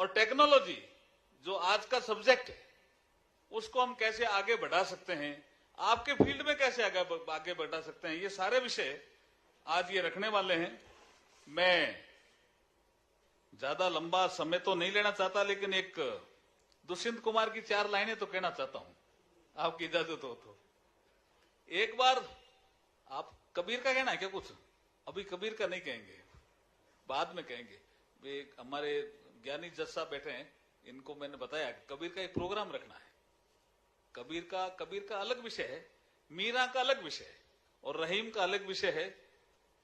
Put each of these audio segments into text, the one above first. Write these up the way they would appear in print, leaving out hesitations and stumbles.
और टेक्नोलॉजी जो आज का सब्जेक्ट है उसको हम कैसे आगे बढ़ा सकते हैं, आपके फील्ड में कैसे आगे बढ़ा सकते हैं, ये सारे विषय आज ये रखने वाले हैं। मैं ज्यादा लंबा समय तो नहीं लेना चाहता, लेकिन एक दुष्यंत कुमार की 4 लाइनें तो कहना चाहता हूं, आपकी इजाजत हो तो। एक बार आप कबीर का कहना है क्या कुछ? अभी कबीर का नहीं कहेंगे, बाद में कहेंगे। वे हमारे ज्ञानी जज साहब बैठे हैं, इनको मैंने बताया कबीर का एक प्रोग्राम रखना है। कबीर का अलग विषय है, मीरा का अलग विषय है, और रहीम का अलग विषय है,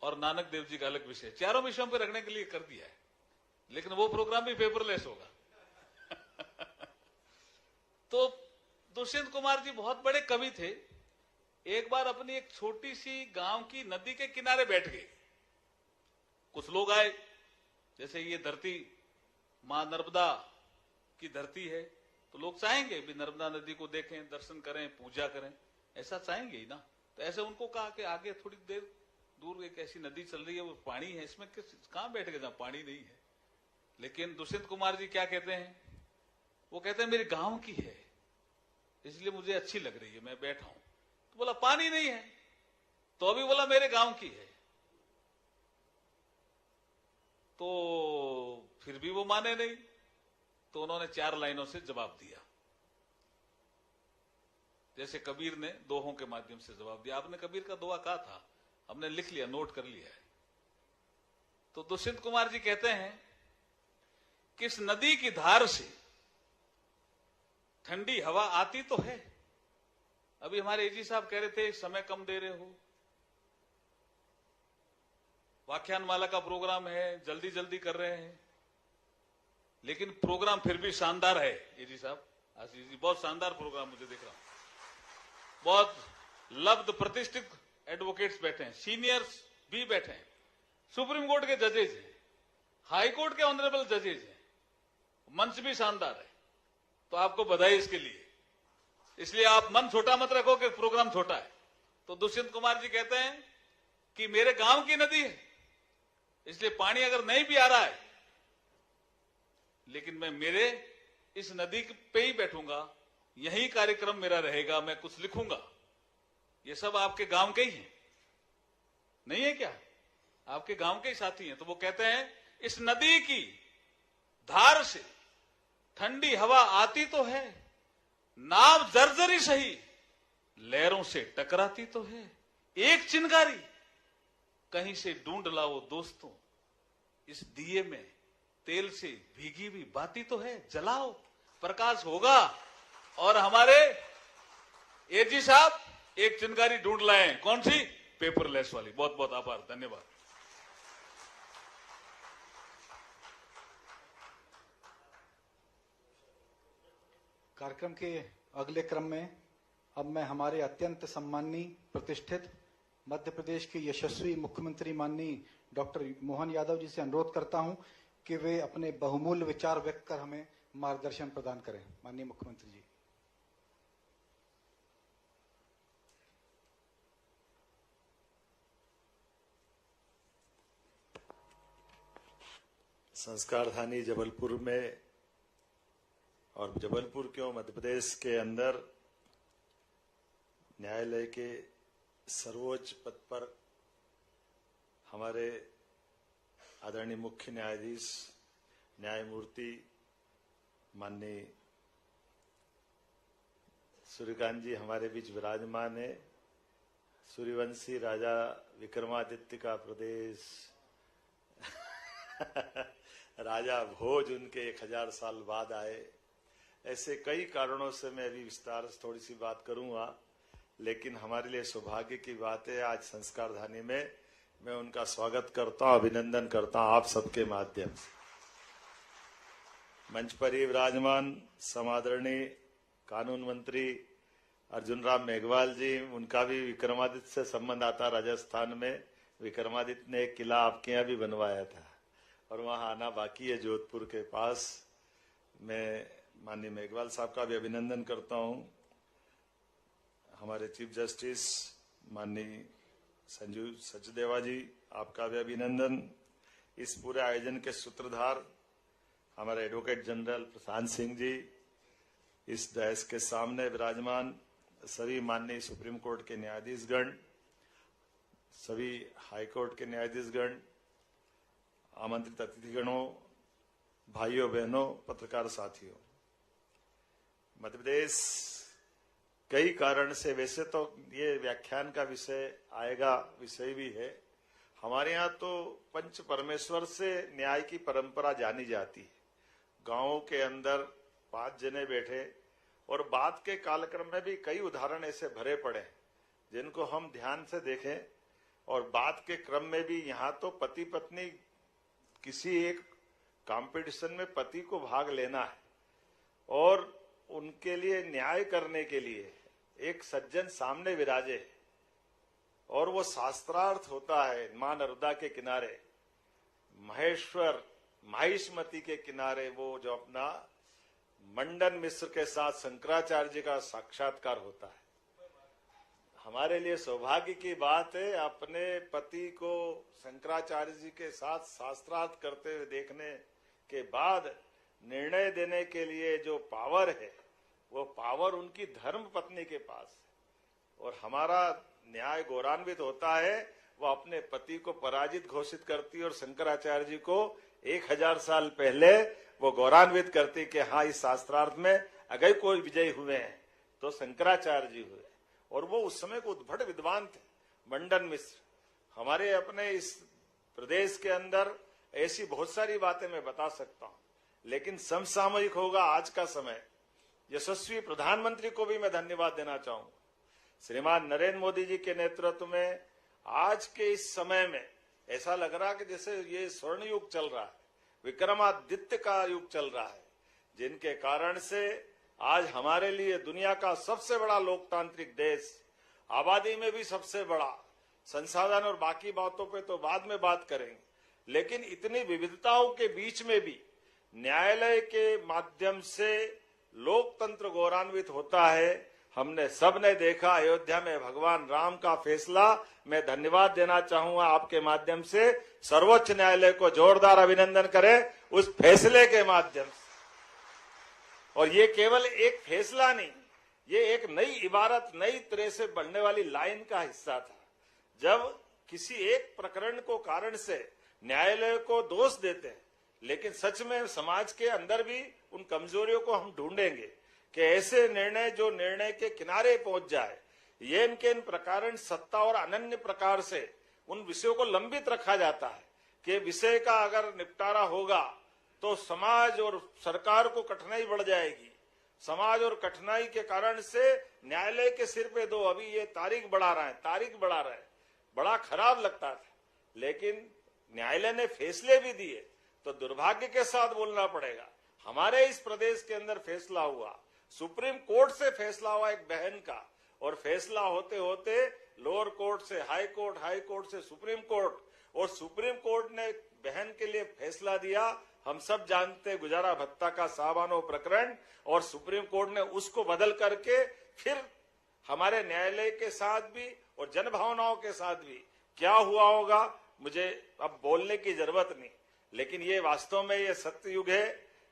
और नानक देव जी का अलग विषय है। चारों विषयों पर रखने के लिए कर दिया है, लेकिन वो प्रोग्राम भी पेपरलेस होगा। तो दुष्यंत कुमार जी बहुत बड़े कवि थे। एक बार अपनी एक छोटी सी गांव की नदी के किनारे बैठ गए। कुछ लोग आए, जैसे ये धरती मां नर्मदा की धरती है, तो लोग चाहेंगे भी नर्मदा नदी को देखें, दर्शन करें, पूजा करें, ऐसा चाहेंगे ही ना। तो ऐसे उनको कहा कि आगे थोड़ी देर दूर एक ऐसी नदी चल रही है, वो पानी है, इसमें कहां बैठ गए जहां पानी नहीं है। लेकिन दुष्यंत कुमार जी क्या कहते हैं? वो कहते हैं मेरे गांव की है, इसलिए मुझे अच्छी लग रही है, मैं बैठा हूं। तो बोला पानी नहीं है, तो अभी बोला मेरे गांव की है। तो फिर भी वो माने नहीं, तो उन्होंने 4 लाइनों से जवाब दिया, जैसे कबीर ने दोहों के माध्यम से जवाब दिया। आपने कबीर का दोहा कहा था, हमने लिख लिया, नोट कर लिया है। तो दुष्यंत कुमार जी कहते हैं, किस नदी की धार से ठंडी हवा आती तो है। अभी हमारे एजी साहब कह रहे थे समय कम दे रहे हो, व्याख्यान माला का प्रोग्राम है, जल्दी जल्दी कर रहे हैं, लेकिन प्रोग्राम फिर भी शानदार है। एजी साहब, आशीष जी, बहुत शानदार प्रोग्राम मुझे दिख रहा। बहुत लब्ध प्रतिष्ठित एडवोकेट्स बैठे हैं, सीनियर्स भी बैठे हैं, सुप्रीम कोर्ट के जजेज हैं, हाई कोर्ट के ऑनरेबल जजेज हैं, मंच भी शानदार है। तो आपको बधाई इसके लिए। इसलिए आप मन छोटा मत रखो कि प्रोग्राम छोटा है। तो दुष्यंत कुमार जी कहते हैं कि मेरे गांव की नदी है, इसलिए पानी अगर नहीं भी आ रहा है, लेकिन मैं मेरे इस नदी पे ही बैठूंगा, यही कार्यक्रम मेरा रहेगा, मैं कुछ लिखूंगा। ये सब आपके गांव के ही हैं, नहीं है क्या? आपके गांव के ही साथी हैं। तो वो कहते हैं इस नदी की धार से ठंडी हवा आती तो है, नाव जर्जरी सही लहरों से टकराती तो है। एक चिंगारी कहीं से ढूंढ लाओ दोस्तों, इस दिए में तेल से भीगी हुई बाती तो है, जलाओ प्रकाश होगा। और हमारे एजी साहब एक चिंगारी ढूंढ लाए, कौन सी? पेपरलेस वाली। बहुत बहुत आभार, धन्यवाद। कार्यक्रम के अगले क्रम में अब मैं हमारे अत्यंत सम्माननीय प्रतिष्ठित मध्य प्रदेश के यशस्वी मुख्यमंत्री माननीय डॉक्टर मोहन यादव जी से अनुरोध करता हूं कि वे अपने बहुमूल्य विचार व्यक्त कर हमें मार्गदर्शन प्रदान करें। माननीय मुख्यमंत्री जी। संस्कारधानी जबलपुर में, और जबलपुर क्यों, मध्य प्रदेश के अंदर न्यायालय के सर्वोच्च पद पर हमारे आदरणीय मुख्य न्यायाधीश न्यायमूर्ति माननीय सूर्यकांत जी हमारे बीच विराजमान है। सूर्यवंशी राजा विक्रमादित्य का प्रदेश राजा भोज उनके 1000 साल बाद आए। ऐसे कई कारणों से मैं अभी विस्तार से थोड़ी सी बात करूंगा, लेकिन हमारे लिए सौभाग्य की बात है आज संस्कारधानी में मैं उनका स्वागत करता हूं, अभिनंदन करता हूं आप सबके माध्यम से। मंच पर ही विराजमान समादरणीय कानून मंत्री अर्जुन राम मेघवाल जी, उनका भी विक्रमादित्य से संबंध आता। राजस्थान में विक्रमादित्य ने एक किला आपके यहाँ भी बनवाया था और वहां आना बाकी है, जोधपुर के पास। मैं माननीय मेघवाल साहब का भी अभिनंदन करता हूं। हमारे चीफ जस्टिस माननीय संजू सचदेवा जी, आपका भी अभिनंदन। इस पूरे आयोजन के सूत्रधार हमारे एडवोकेट जनरल प्रशांत सिंह जी, इस डैश के सामने विराजमान सभी माननीय सुप्रीम कोर्ट के न्यायाधीशगण, सभी हाई कोर्ट के न्यायाधीशगण, आमंत्रित अतिथिगणों, भाइयों बहनों, पत्रकार साथियों, मध्य प्रदेश कई कारण से, वैसे तो ये व्याख्यान का विषय आएगा, विषय भी है, हमारे यहाँ तो पंच परमेश्वर से न्याय की परंपरा जानी जाती है। गांवों के अंदर 5 जने बैठे और बात के कालक्रम में भी कई उदाहरण ऐसे भरे पड़े हैं जिनको हम ध्यान से देखें। और बात के क्रम में भी यहाँ तो पति पत्नी किसी एक कंपटीशन में पति को भाग लेना है और उनके लिए न्याय करने के लिए एक सज्जन सामने विराजे और वो शास्त्रार्थ होता है। मां नर्मदा के किनारे, महेश्वर माहिष्मती के किनारे वो जो अपना मंडन मिश्र के साथ शंकराचार्य जी का साक्षात्कार होता है। हमारे लिए सौभाग्य की बात है अपने पति को शंकराचार्य जी के साथ शास्त्रार्थ करते हुए देखने के बाद निर्णय देने के लिए जो पावर है वो पावर उनकी धर्म पत्नी के पास है। और हमारा न्याय गौरवान्वित होता है, वो अपने पति को पराजित घोषित करती और शंकराचार्य जी को 1000 साल पहले वो गौरवान्वित करती कि हाँ, इस शास्त्रार्थ में अगर कोई विजयी हुए हैं तो शंकराचार्य जी हुए। और वो उस समय को उद्भट विद्वान थे, मंडन मिश्र। हमारे अपने इस प्रदेश के अंदर ऐसी बहुत सारी बातें मैं बता सकता हूं, लेकिन समसामयिक होगा आज का समय। यशस्वी प्रधानमंत्री को भी मैं धन्यवाद देना चाहूंगा। श्रीमान नरेंद्र मोदी जी के नेतृत्व में आज के इस समय में ऐसा लग रहा है कि जैसे ये स्वर्ण युग चल रहा है, विक्रमादित्य का युग चल रहा है, जिनके कारण से आज हमारे लिए दुनिया का सबसे बड़ा लोकतांत्रिक देश, आबादी में भी सबसे बड़ा, संसाधन और बाकी बातों पे तो बाद में बात करेंगे, लेकिन इतनी विविधताओं के बीच में भी न्यायालय के माध्यम से लोकतंत्र गौरवान्वित होता है। हमने सबने देखा अयोध्या में भगवान राम का फैसला। मैं धन्यवाद देना चाहूंगा आपके माध्यम से, सर्वोच्च न्यायालय को जोरदार अभिनंदन करें उस फैसले के माध्यम से। और ये केवल एक फैसला नहीं, ये एक नई इबारत, नई तरह से बढ़ने वाली लाइन का हिस्सा था। जब किसी एक प्रकरण को कारण से न्यायालय को दोष देते हैं, लेकिन सच में समाज के अंदर भी उन कमजोरियों को हम ढूंढेंगे कि ऐसे निर्णय जो निर्णय के किनारे पहुंच जाए, ये इनके इन प्रकार सत्ता और अनन्य प्रकार से उन विषयों को लंबित रखा जाता है कि विषय का अगर निपटारा होगा तो समाज और सरकार को कठिनाई बढ़ जाएगी। समाज और कठिनाई के कारण से न्यायालय के सिर पे दो, अभी ये तारीख बढ़ा रहे हैं, बड़ा खराब लगता था। लेकिन न्यायालय ने फैसले भी दिए तो दुर्भाग्य के साथ बोलना पड़ेगा, हमारे इस प्रदेश के अंदर फैसला हुआ, सुप्रीम कोर्ट से फैसला हुआ एक बहन का, और फैसला होते होते लोअर कोर्ट से हाई कोर्ट, हाई कोर्ट से सुप्रीम कोर्ट, और सुप्रीम कोर्ट ने बहन के लिए फैसला दिया। हम सब जानते गुजारा भत्ता का सावानो प्रकरण, और सुप्रीम कोर्ट ने उसको बदल करके फिर हमारे न्यायालय के साथ भी और जनभावनाओं के साथ भी क्या हुआ होगा मुझे अब बोलने की जरूरत नहीं। लेकिन ये वास्तव में ये सत्य युग है,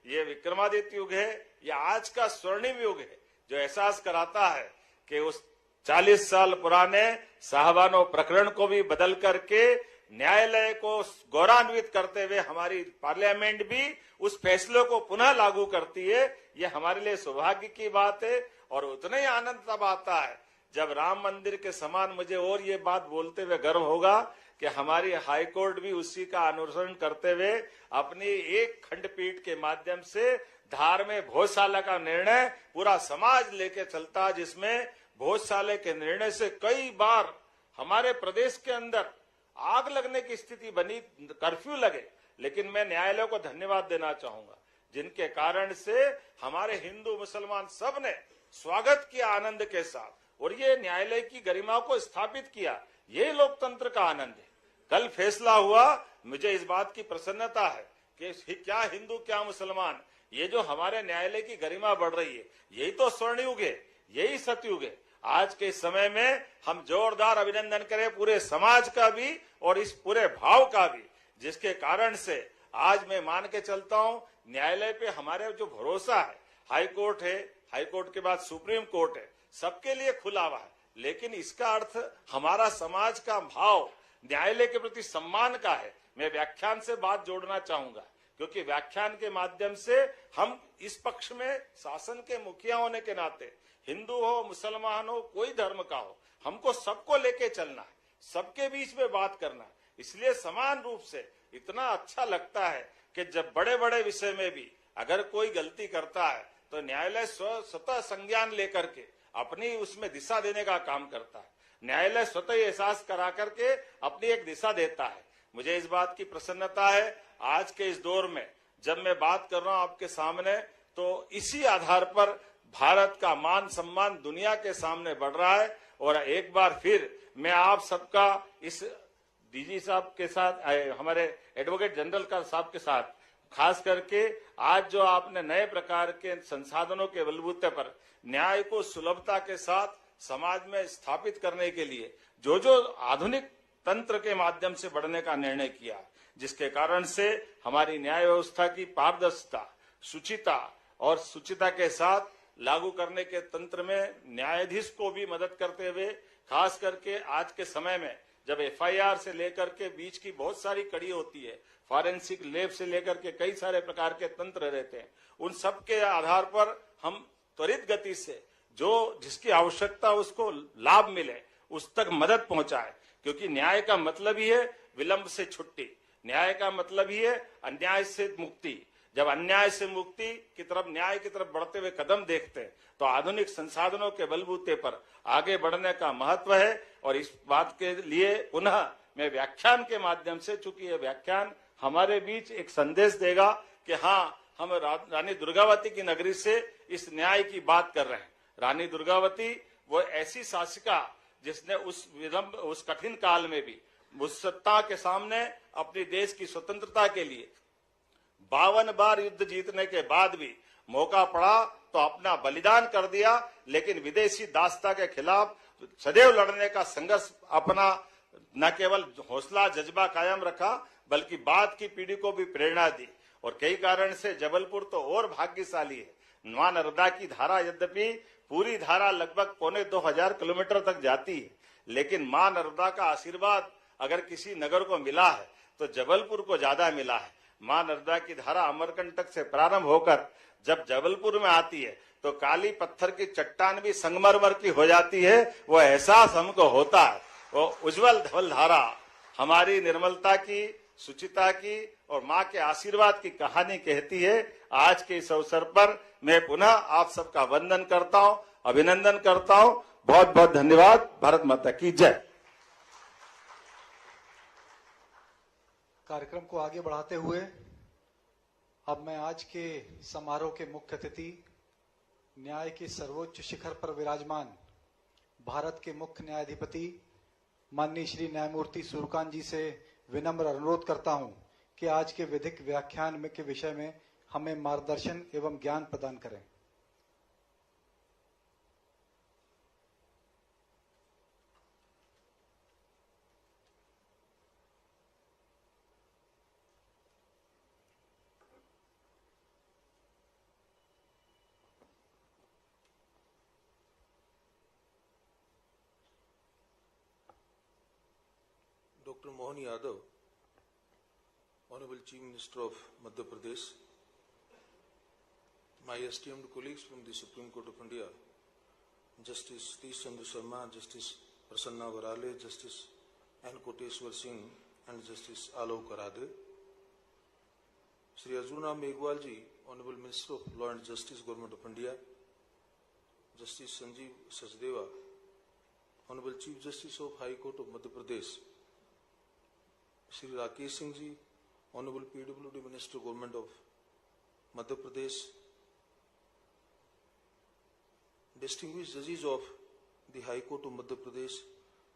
ये विक्रमादित्य युग है, ये आज का स्वर्णिम युग है, जो एहसास कराता है कि उस 40 साल पुराने साहबानो प्रकरण को भी बदल करके न्यायालय को गौरवान्वित करते हुए हमारी पार्लियामेंट भी उस फैसले को पुनः लागू करती है। ये हमारे लिए सौभाग्य की बात है। और उतना ही आनंद तब आता है जब राम मंदिर के समान, मुझे और ये बात बोलते हुए गर्व होगा कि हमारी हाई कोर्ट भी उसी का अनुसरण करते हुए अपनी एक खंडपीठ के माध्यम से धार में भोजशाला का निर्णय पूरा समाज लेके चलता, जिसमें भोजशाला के निर्णय से कई बार हमारे प्रदेश के अंदर आग लगने की स्थिति बनी, कर्फ्यू लगे। लेकिन मैं न्यायालय को धन्यवाद देना चाहूंगा, जिनके कारण से हमारे हिंदू मुसलमान सब ने स्वागत किया आनंद के साथ, और ये न्यायालय की गरिमा को स्थापित किया। ये लोकतंत्र का आनंद है। कल फैसला हुआ, मुझे इस बात की प्रसन्नता है कि क्या हिंदू क्या मुसलमान, ये जो हमारे न्यायालय की गरिमा बढ़ रही है, यही तो स्वर्णयुग है, यही सतयुग है। आज के समय में हम जोरदार अभिनंदन करें पूरे समाज का भी और इस पूरे भाव का भी, जिसके कारण से आज मैं मान के चलता हूं न्यायालय पे हमारे जो भरोसा है, हाई कोर्ट है, हाई कोर्ट के बाद सुप्रीम कोर्ट है, सबके लिए खुला हुआ है। लेकिन इसका अर्थ हमारा समाज का भाव न्यायालय के प्रति सम्मान का है। मैं व्याख्यान से बात जोड़ना चाहूंगा, क्योंकि व्याख्यान के माध्यम से हम इस पक्ष में शासन के मुखिया होने के नाते, हिंदू हो, मुसलमान हो, कोई धर्म का हो, हमको सबको लेके चलना है, सबके बीच में बात करना है। इसलिए समान रूप से इतना अच्छा लगता है कि जब बड़े बड़े विषय में भी अगर कोई गलती करता है तो न्यायालय स्वतः संज्ञान लेकर के अपनी उसमें दिशा देने का काम करता है। न्यायालय स्वतः एहसास करा करके अपनी एक दिशा देता है। मुझे इस बात की प्रसन्नता है आज के इस दौर में जब मैं बात कर रहा हूं आपके सामने, तो इसी आधार पर भारत का मान सम्मान दुनिया के सामने बढ़ रहा है। और एक बार फिर मैं आप सबका इस डीजी साहब के साथ, हमारे एडवोकेट जनरल का साहब के साथ, खास करके आज जो आपने नए प्रकार के संसाधनों के बलबूते पर न्याय को सुलभता के साथ समाज में स्थापित करने के लिए जो जो आधुनिक तंत्र के माध्यम से बढ़ने का निर्णय किया, जिसके कारण से हमारी न्याय व्यवस्था की पारदर्शिता, शुचिता और सुचिता के साथ लागू करने के तंत्र में न्यायाधीश को भी मदद करते हुए, खास करके आज के समय में जब एफआईआर से लेकर के बीच की बहुत सारी कड़ी होती है, फॉरेंसिक लैब से लेकर के कई सारे प्रकार के तंत्र रहते हैं, उन सब के आधार पर हम त्वरित गति से जो जिसकी आवश्यकता उसको लाभ मिले उस तक मदद पहुंचाए। क्योंकि न्याय का मतलब ही है विलंब से छुट्टी, न्याय का मतलब ही है अन्याय से मुक्ति। जब अन्याय से मुक्ति की तरफ, न्याय की तरफ बढ़ते हुए कदम देखते हैं तो आधुनिक संसाधनों के बलबूते पर आगे बढ़ने का महत्व है। और इस बात के लिए पुनः मैं व्याख्यान के माध्यम से, चूंकि ये व्याख्यान हमारे बीच एक संदेश देगा कि हाँ, हम रानी दुर्गावती की नगरी से इस न्याय की बात कर रहे हैं। रानी दुर्गावती वो ऐसी शासिका जिसने उस कठिन काल में भी उस सत्ता के सामने अपनी देश की स्वतंत्रता के लिए 52 बार युद्ध जीतने के बाद भी मौका पड़ा तो अपना बलिदान कर दिया। लेकिन विदेशी दासता के खिलाफ सदैव लड़ने का संघर्ष अपना न केवल हौसला जज्बा कायम रखा, बल्कि बाद की पीढ़ी को भी प्रेरणा दी। और कई कारण से जबलपुर तो और भाग्यशाली है। मां नर्मदा की धारा, यद्यपि पूरी धारा लगभग 2500 किलोमीटर तक जाती है, लेकिन मां नर्मदा का आशीर्वाद अगर किसी नगर को मिला है तो जबलपुर को ज्यादा मिला है। मां नर्मदा की धारा अमरकंटक से प्रारंभ होकर जब जबलपुर में आती है तो काली पत्थर की चट्टान भी संगमरमर की हो जाती है। वो एहसास हमको होता है। वो उज्जवल धवल धारा हमारी निर्मलता की, सुचिता की और मां के आशीर्वाद की कहानी कहती है। आज के इस अवसर पर मैं पुनः आप सबका वंदन करता हूं, अभिनंदन करता हूं। बहुत बहुत धन्यवाद। भारत माता की जय। कार्यक्रम को आगे बढ़ाते हुए अब मैं आज के समारोह के मुख्य अतिथि, न्याय के सर्वोच्च शिखर पर विराजमान भारत के मुख्य न्यायाधिपति माननीय श्री न्यायमूर्ति सूर्यकांत जी से विनम्र अनुरोध करता हूं कि आज के विधिक व्याख्यान के विषय में हमें मार्गदर्शन एवं ज्ञान प्रदान करें। Dr. Mohan Yadav, Honorable Chief Minister of Madhya Pradesh, my esteemed colleagues from the Supreme Court of India, Justice T. Chandra Sharma, Justice Prasanna Varale, Justice N. Koteshwar Singh, and Justice Alok Karade, Shri Arjun Ram Meghwal ji, Honorable Minister of Law and Justice, Government of India, Justice Sanjeev Sachdeva, Honorable Chief Justice of High Court of Madhya Pradesh, Shri Rakesh Singh ji, Honorable PWD Minister, Government of Madhya Pradesh, distinguished judges of the High Court of Madhya Pradesh,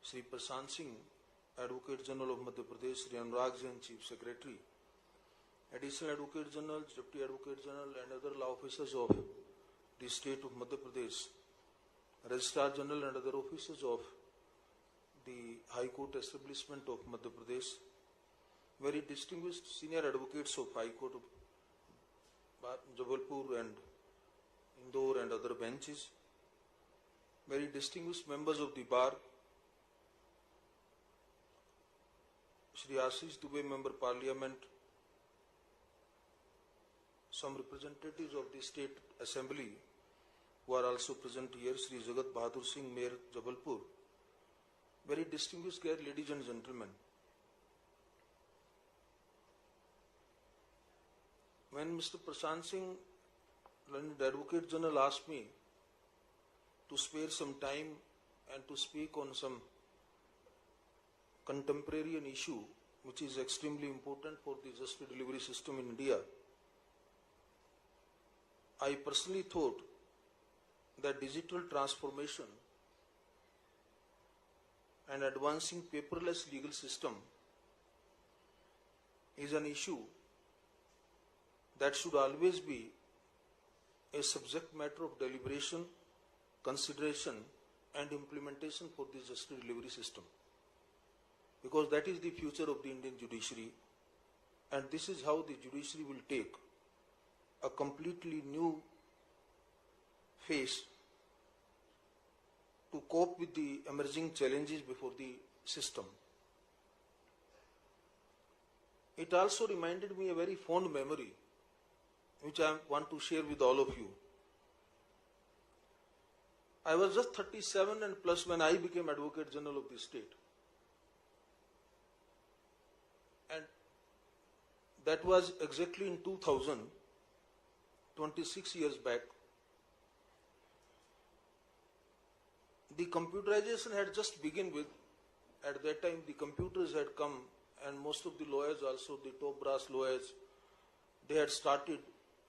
Shri Prashant Singh, Advocate General of Madhya Pradesh, Shri Anurag Jain, Chief Secretary, Additional Advocate General, Deputy Advocate General and other law officers of the State of Madhya Pradesh, Registrar General and other officers of the High Court Establishment of Madhya Pradesh, very distinguished senior advocates of High Court of Jabbalpur and Indore and other benches, very distinguished members of the bar, Shri Ashish Dubey, Member Parliament, some representatives of the State Assembly who are also present here, Shri Jagat Bahadur Singh, Mayor Jabbalpur, very distinguished guests, ladies and gentlemen. When Mr. Prashant Singh, Learned Advocate General, asked me to spare some time and to speak on some contemporary issue which is extremely important for the justice delivery system in India, I personally thought that digital transformation and advancing paperless legal system is an issue that should always be a subject matter of deliberation, consideration and implementation for the justice delivery system, because that is the future of the Indian judiciary, and this is how the judiciary will take a completely new phase to cope with the emerging challenges before the system. It also reminded me a very fond memory which I want to share with all of you. I was just 37 and plus when I became Advocate General of the state. And that was exactly in 2000, 26 years back. The computerization had just begun with. At that time the computers had come and most of the lawyers, also the top brass lawyers, they had started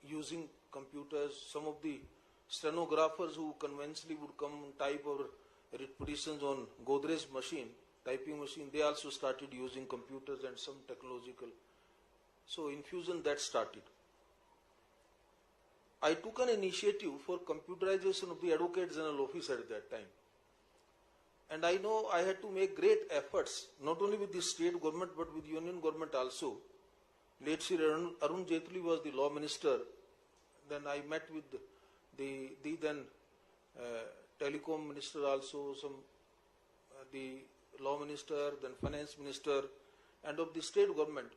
using computers. Some of the stenographers who conventionally would come and type our petitions on Godrej machine, typing machine, they also started using computers and some technological. So infusion that started. I took an initiative for computerization of the Advocate General Office at that time. And I know I had to make great efforts, not only with the state government but with union government also. Late Sri Arun Jaitley was the law minister. Then I met with the then telecom minister also, the law minister, then finance minister, and of the state government.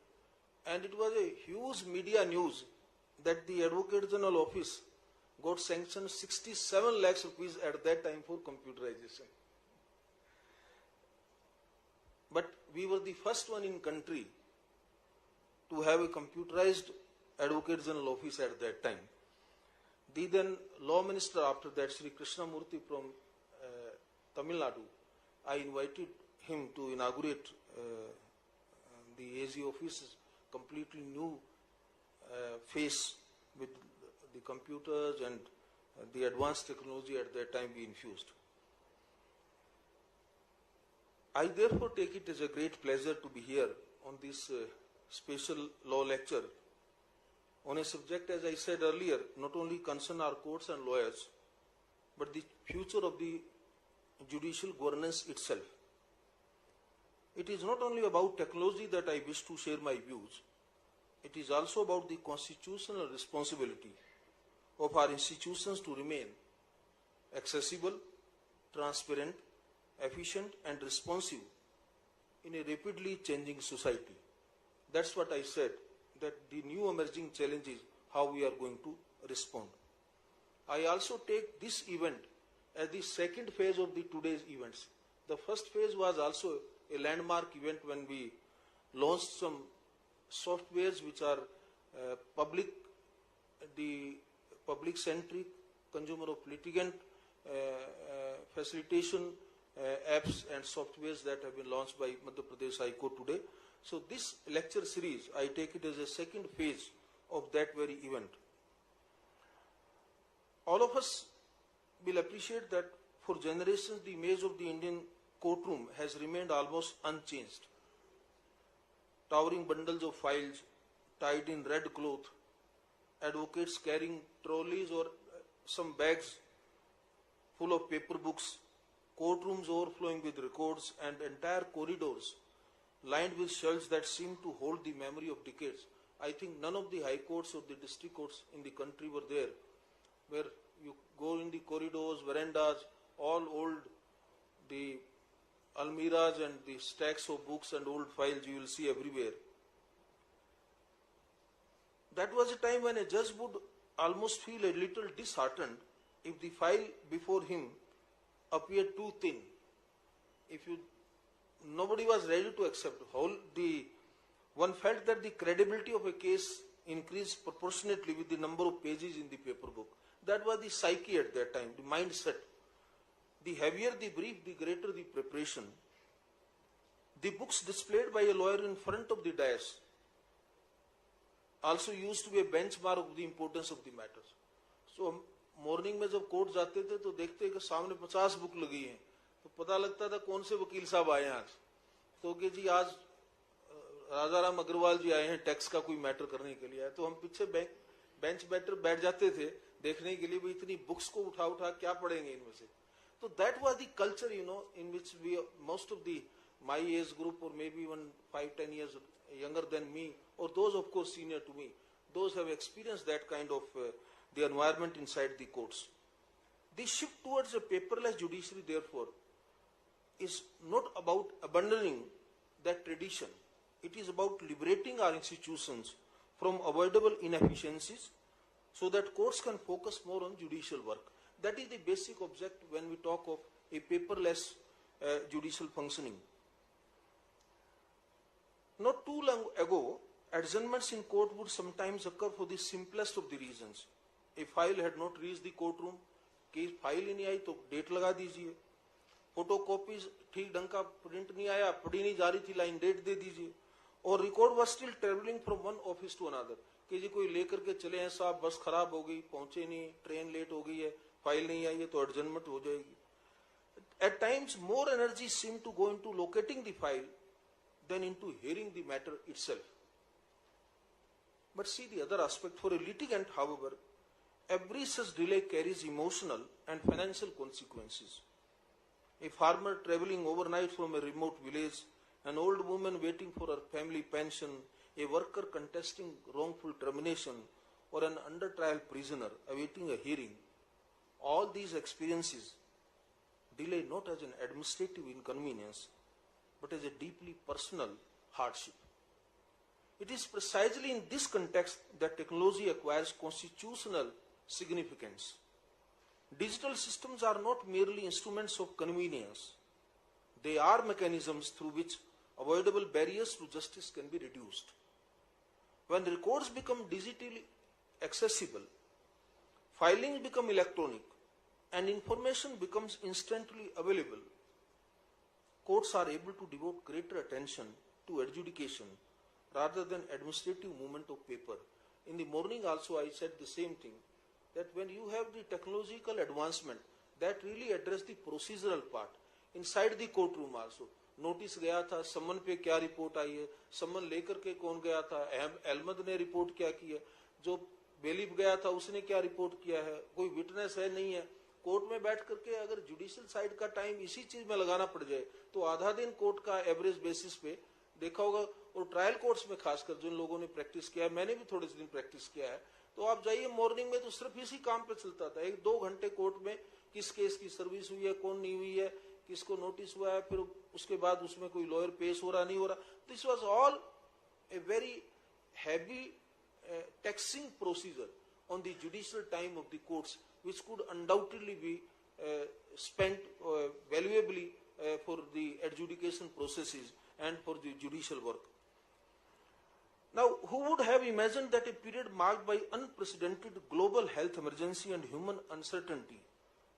And it was a huge media news that the Advocate General Office got sanctioned 67 lakhs rupees at that time for computerization. But we were the first one in country to have a computerized Advocate General Office at that time. The then law minister after that, Sri Krishnamurthy from Tamil Nadu, I invited him to inaugurate the AG office, completely new face with the computers and the advanced technology at that time we infused. I therefore take it as a great pleasure to be here on this special law lecture on a subject, as I said earlier, not only concern our courts and lawyers, but the future of the judicial governance itself. It is not only about technology that I wish to share my views. It is also about the constitutional responsibility of our institutions to remain accessible, transparent, efficient and responsive in a rapidly changing society. That's what I said, that the new emerging challenge is how we are going to respond. I also take this event as the second phase of the today's events. The first phase was also a landmark event when we launched some softwares which are public-centric, consumer of litigant facilitation apps and softwares that have been launched by Madhya Pradesh High Court today. So this lecture series, I take it as a second phase of that very event. All of us will appreciate that for generations the image of the Indian courtroom has remained almost unchanged. Towering bundles of files tied in red cloth, advocates carrying trolleys or some bags full of paper books, courtrooms overflowing with records, and entire corridors lined with shelves that seem to hold the memory of decades I think none of the high courts or the district courts in the country were there, where you go in the corridors, verandas, all old, the almiras and the stacks of books and old files you will see everywhere. That was a time when a judge would almost feel a little disheartened if the file before him appeared too thin. Nobody was ready to accept. One felt that the credibility of a case increased proportionately with the number of pages in the paper book. That was the psyche at that time, the mindset. The heavier the brief, the greater the preparation. The books displayed by a lawyer in front of the dais also used to be a benchmark of the importance of the matters. So morning में जब court जाते थे तो देखते कि सामने 50 book लगी हैं, तो पता लगता था कौन से वकील साहब आए हैं आज। तो कि जी आज राजाराम अग्रवाल जी आए हैं टैक्स का कोई मैटर करने के लिए, तो हम पीछे बेंच बैठ जाते थे देखने के लिए भी इतनी बुक्स को उठा उठा क्या पढ़ेंगे इनमें से। तो that was the culture in which we most of the my age group और maybe even 5-10 years younger than me, or those of course senior to me, those have experienced that kind of the environment inside the courts. The shift towards a paperless judiciary, therefore, is not about abandoning that tradition. It is about liberating our institutions from avoidable inefficiencies so that courts can focus more on judicial work. That is the basic object when we talk of a paperless judicial functioning. Not too long ago, adjournments in court would sometimes occur for the simplest of the reasons. A file had not reached the courtroom, कि file ही नहीं आई तो date लगा दीजिए, photocopies ठीक ढंग का print नहीं आया, पढ़ी नहीं जा रही थी लाइन, डेट दे दीजिए, और record was still travelling from one office to another, कि जी कोई लेकर के चले हैं साहब, बस खराब हो गई, पहुंचे नहीं, ट्रेन लेट हो गई है, फाइल नहीं आई है तो एडजर्नमेंट हो जाएगी. At times more energy seemed to go into locating the file than into hearing the matter itself. But see the other aspect. For a litigant, however, every such delay carries emotional and financial consequences. A farmer traveling overnight from a remote village, an old woman waiting for her family pension, a worker contesting wrongful termination, or an under trial prisoner awaiting a hearing, all these experiences delay not as an administrative inconvenience, but as a deeply personal hardship. It is precisely in this context that technology acquires constitutional significance. Digital systems are not merely instruments of convenience. They are mechanisms through which avoidable barriers to justice can be reduced. When records become digitally accessible, filings become electronic, and information becomes instantly available, courts are able to devote greater attention to adjudication rather than administrative movement of paper. In the morning also I said the same thing, that when you have the technological advancement that really address the procedural part, inside the courtroom also, notice गया था, सम्मन पे क्या report आई है, सम्मन लेकर के कौन गया था, अहमद ने रिपोर्ट क्या की है, जो बेलीफ गया था उसने क्या रिपोर्ट किया है, कोई विटनेस है नहीं है. कोर्ट में बैठ करके अगर जुडिशियल साइड का टाइम इसी चीज में लगाना पड़ जाए तो आधा दिन कोर्ट का एवरेज बेसिस पे देखा होगा. और ट्रायल कोर्ट्स में खासकर जिन लोगों ने प्रैक्टिस किया है, मैंने भी थोड़े दिन प्रैक्टिस किया है, तो आप जाइए मॉर्निंग में तो सिर्फ इसी काम पे चलता था. 1-2 घंटे कोर्ट में किस केस की सर्विस हुई है, कौन नहीं हुई है, किसको नोटिस हुआ है, फिर उसके बाद उसमें कोई लॉयर पेश हो रहा नहीं हो रहा. This was all a very heavy taxing procedure on the judicial time of the courts, which could undoubtedly be spent valuably for the adjudication processes and for the judicial work. Now, who would have imagined that a period marked by unprecedented global health emergency and human uncertainty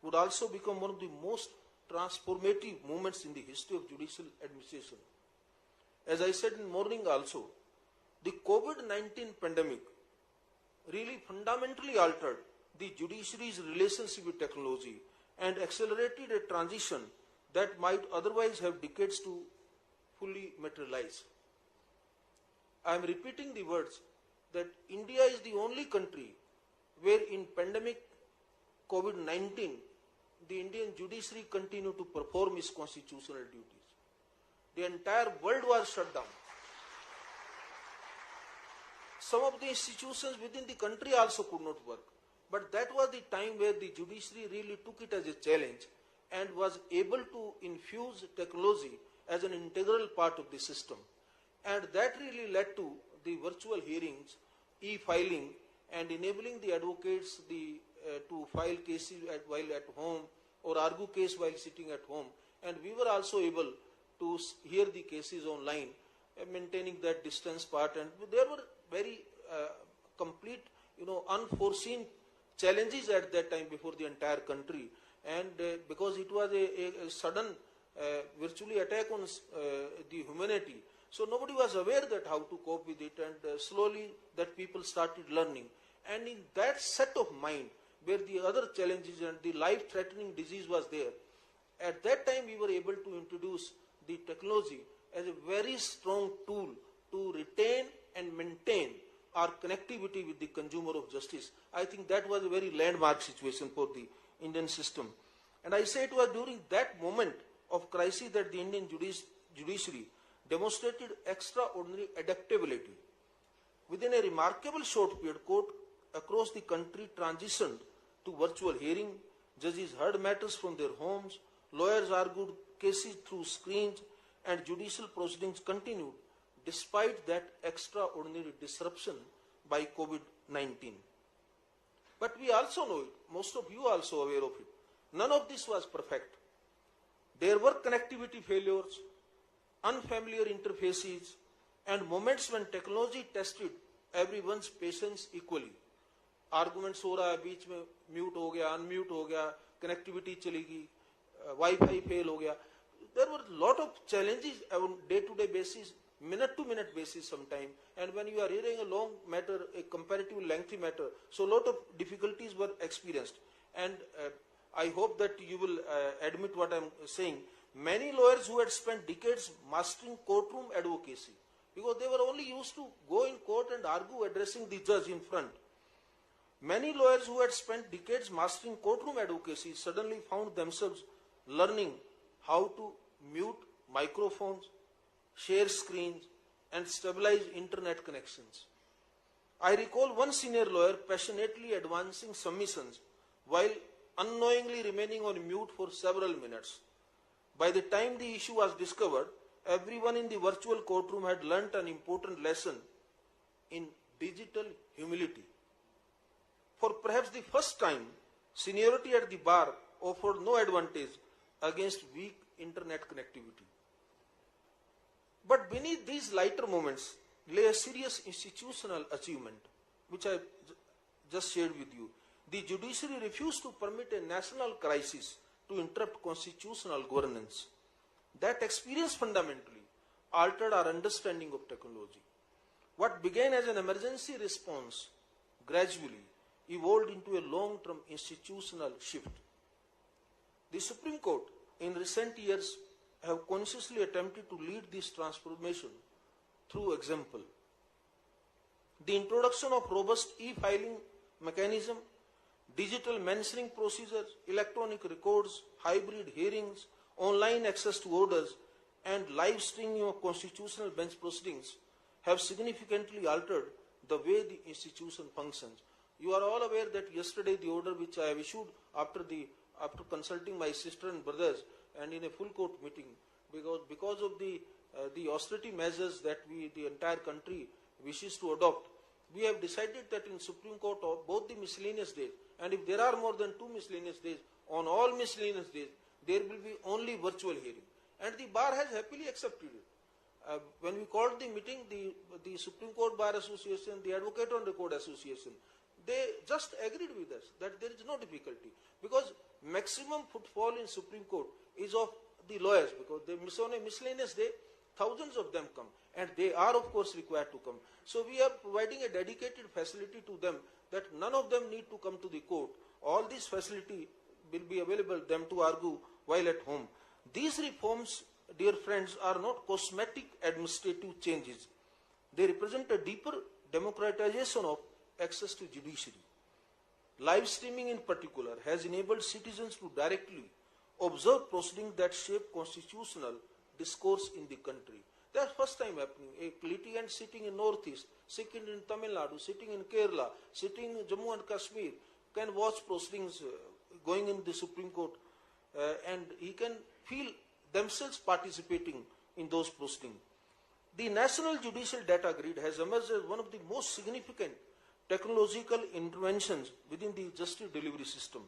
would also become one of the most transformative moments in the history of judicial administration? As I said in morning also, the COVID-19 pandemic really fundamentally altered the judiciary's relationship with technology and accelerated a transition that might otherwise have decades to fully materialize. I am repeating the words that India is the only country where in pandemic COVID-19 the Indian judiciary continued to perform its constitutional duties. The entire world was shut down. some of the institutions within the country also could not work. But that was the time where the judiciary really took it as a challenge and was able to infuse technology as an integral part of the system. And that really led to the virtual hearings, e-filing, and enabling the advocates to file cases while at home or argue case while sitting at home. And we were also able to hear the cases online, maintaining that distance part. And there were very complete, unforeseen challenges at that time before the entire country. And because it was a sudden virtually attack on the humanity, so nobody was aware that how to cope with it, and slowly that people started learning. And in that set of mind, where the other challenges and the life-threatening disease was there, at that time we were able to introduce the technology as a very strong tool to retain and maintain our connectivity with the consumer of justice. I think that was a very landmark situation for the Indian system. And I say it was during that moment of crisis that the Indian judiciary demonstrated extraordinary adaptability. Within a remarkable short period, court across the country transitioned to virtual hearing, judges heard matters from their homes, lawyers argued cases through screens, and judicial proceedings continued despite that extraordinary disruption by COVID-19. But we also know it, most of you are also aware of it. None of this was perfect. There were connectivity failures, unfamiliar interfaces, and moments when technology tested everyone's patience equally. Arguments हो रहा है, बीच में mute हो गया, unmute हो गया, connectivity चली गई, वाईफाई फेल हो गया. There were a lot of challenges on day-to-day basis, minute-to-minute basis sometimes. And when you are hearing a long matter, a comparatively lengthy matter, so a lot of difficulties were experienced. And I hope that you will admit what I am saying. Many lawyers who had spent decades mastering courtroom advocacy, because they were only used to go in court and argue addressing the judge in front. Many lawyers who had spent decades mastering courtroom advocacy suddenly found themselves learning how to mute microphones, share screens, and stabilize internet connections. I recall one senior lawyer passionately advancing submissions while unknowingly remaining on mute for several minutes. By the time the issue was discovered, everyone in the virtual courtroom had learnt an important lesson in digital humility. For perhaps the first time, seniority at the bar offered no advantage against weak internet connectivity. But beneath these lighter moments lay a serious institutional achievement, which I just shared with you. The judiciary refused to permit a national crisis to interrupt constitutional governance. That experience fundamentally altered our understanding of technology. What began as an emergency response gradually evolved into a long-term institutional shift. The Supreme Court in recent years have consciously attempted to lead this transformation through example. The introduction of robust e-filing mechanism, digital mentioning procedures, electronic records, hybrid hearings, online access to orders, and live streaming of constitutional bench proceedings have significantly altered the way the institution functions. You are all aware that yesterday the order which I have issued after consulting my sister and brothers and in a full court meeting, because of the austerity measures that the entire country wishes to adopt, we have decided that in Supreme Court both the miscellaneous days, and if there are more than 2 miscellaneous days, on all miscellaneous days there will be only virtual hearing, and the bar has happily accepted it. When we called the meeting, the Supreme Court Bar Association, the Advocate on Record Association, they just agreed with us that there is no difficulty, because maximum footfall in Supreme Court is of the lawyers, because they miss on a miscellaneous day, thousands of them come, and they are of course required to come. So we are providing a dedicated facility to them that none of them need to come to the court. All this facility will be available them to argue while at home. These reforms, dear friends, are not cosmetic administrative changes. They represent a deeper democratization of access to judiciary. Live streaming in particular has enabled citizens to directly observe proceedings that shape constitutional discourse in the country. That's first time happening. A litigant sitting in Northeast, sitting in Tamil Nadu, sitting in Kerala, sitting in Jammu and Kashmir can watch proceedings going in the Supreme Court and he can feel themselves participating in those proceedings. The National Judicial Data Grid has emerged as one of the most significant technological interventions within the justice delivery system.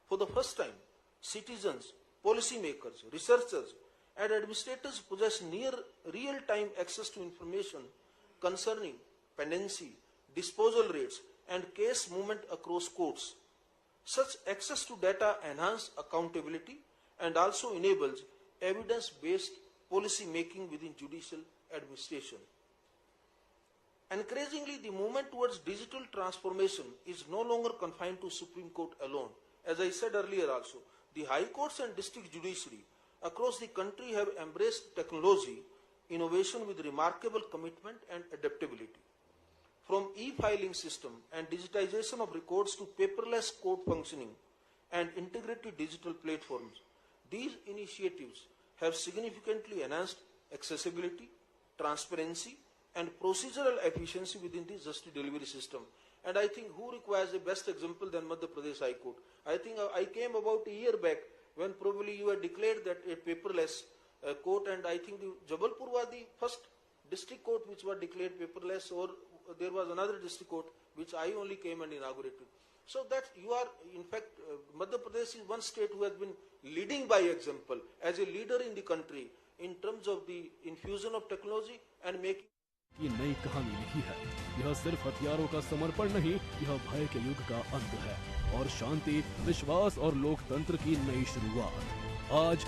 For the first time, citizens, policymakers, researchers, and administrators possess near real-time access to information concerning pendency, disposal rates, and case movement across courts. Such access to data enhances accountability and also enables evidence-based policy making within judicial administration. Encouragingly, the movement towards digital transformation is no longer confined to Supreme Court alone. As I said earlier also, the High Courts and District Judiciary across the country have embraced technology, innovation with remarkable commitment and adaptability. From e-filing system and digitization of records to paperless court functioning and integrated digital platforms, these initiatives have significantly enhanced accessibility, transparency, and procedural efficiency within the justice delivery system. And I think who requires a best example than Madhya Pradesh High Court? I think I came about a year back when probably you had declared that a paperless court, and I think the Jabulpur was the first district court which was declared paperless, or there was another district court which I only came and inaugurated. So that you are, in fact, Madhya Pradesh is one state who has been leading by example as a leader in the country in terms of the infusion of technology and making. ये नई कहानी लिखी है। यह सिर्फ हथियारों का समर्पण नहीं, यह भय के युग का अंत है और शांति, विश्वास और लोकतंत्र की नई शुरुआत। आज